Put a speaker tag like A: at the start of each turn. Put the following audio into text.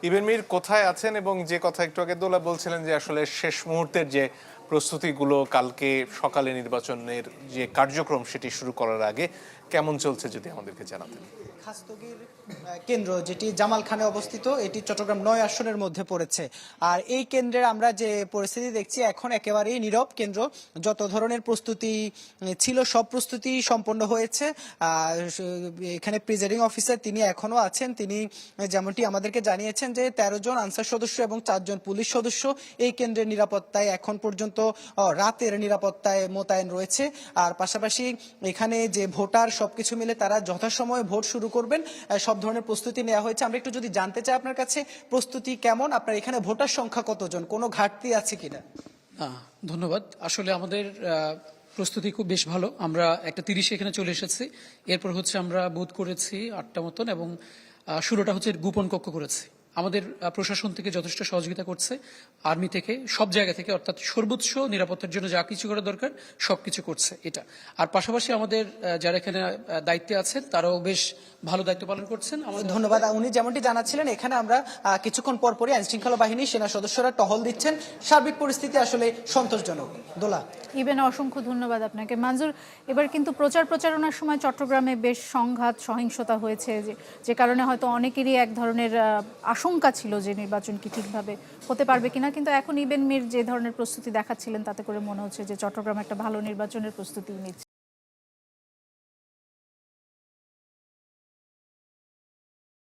A: ইবেন মির কোথায় আছেন এবং যে কথা একটু আগে দোলা বলছিলেন যে আসলে শেষ মুহূর্তের যে প্রস্তুতিগুলো কালকে সকালে নির্বাচনের যে কার্যক্রম সেটি শুরু করার আগে কেমন চলছে যদি আমাদেরকে জানাতেন।
B: খাস্তগির কেন্দ্র যেটি জামালখানে অবস্থিত, এটি চট্টগ্রাম ৯ আসনের মধ্যে পড়েছে। আর এই কেন্দ্রের আমরা যে পরিস্থিতি দেখছি এখন একেবারেই নীরব কেন্দ্র। যত ধরনের প্রস্তুতি ছিল সব প্রস্তুতি সম্পন্ন হয়েছে। এখানে প্রিজাইডিং অফিসার তিনি এখনো আছেন, তিনি যেমনটি আমাদেরকে জানিয়েছেন যে ১৩ জন আনসার সদস্য এবং ৪ জন পুলিশ সদস্য এই কেন্দ্রের নিরাপত্তায় এখন পর্যন্ত রাতের নিরাপত্তায় মোতায়েন রয়েছে। আর পাশাপাশি এখানে যে ভোটার সবকিছু মিলে তারা যথাসময়ে ভোট শুরু করবেন, সব ধরনের প্রস্তুতি নেওয়া হয়েছে। আমরা একটু যদি জানতে চাই আপনার কাছে প্রস্তুতি কেমন, আপনার এখানে ভোটার সংখ্যা কতজন, কোনো ঘাটতি আছে কিনা?
C: ধন্যবাদ। আসলে আমাদের প্রস্তুতি খুব বেশ ভালো। আমরা একটা ৩০ এখানে চলে এসেছি। এরপর হচ্ছে আমরা বুথ করেছি ৮টা মতন এবং ১৬টা হচ্ছে গোপন কক্ষ করেছি। আমাদের প্রশাসন থেকে যথেষ্ট সহযোগিতা করছে, আর্মি থেকে, সব জায়গা থেকে, অর্থাৎ সর্বোচ্চ নিরাপত্তার জন্য যা কিছু করা দরকার সবকিছু করছে এটা। আর পাশাপাশি আমাদের যারা এখানে দায়িত্বে আছেন তারাও বেশ ভালো দায়িত্ব পালন করছেন।
B: ধন্যবাদ। উনি যেমনটি জানাচ্ছিলেন এখানে আমরা কিছুক্ষণ পরপরই আইন শৃঙ্খলা বাহিনী সেনা সদস্যরা টহল দিচ্ছেন। সার্বিক পরিস্থিতি আসলে সন্তোষজনক। দোলা।
D: ইবেন, অসংখ্য ধন্যবাদ আপনাকে। মঞ্জুর, এবার কিন্তু প্রচারণার সময় চট্টগ্রামে বেশ সংঘাত সহিংসতা হয়েছে, যে কারণে হয়তো অনেকেরই এক ধরনের আশঙ্কা ছিল যে নির্বাচন কি ঠিকভাবে হতে পারবে কিনা, কিন্তু এখন ইবেন মির যে ধরনের প্রস্তুতি দেখাচ্ছিলেন তাতে করে মনে হচ্ছে যে চট্টগ্রাম একটা ভালো নির্বাচনের প্রস্তুতি নিচ্ছে।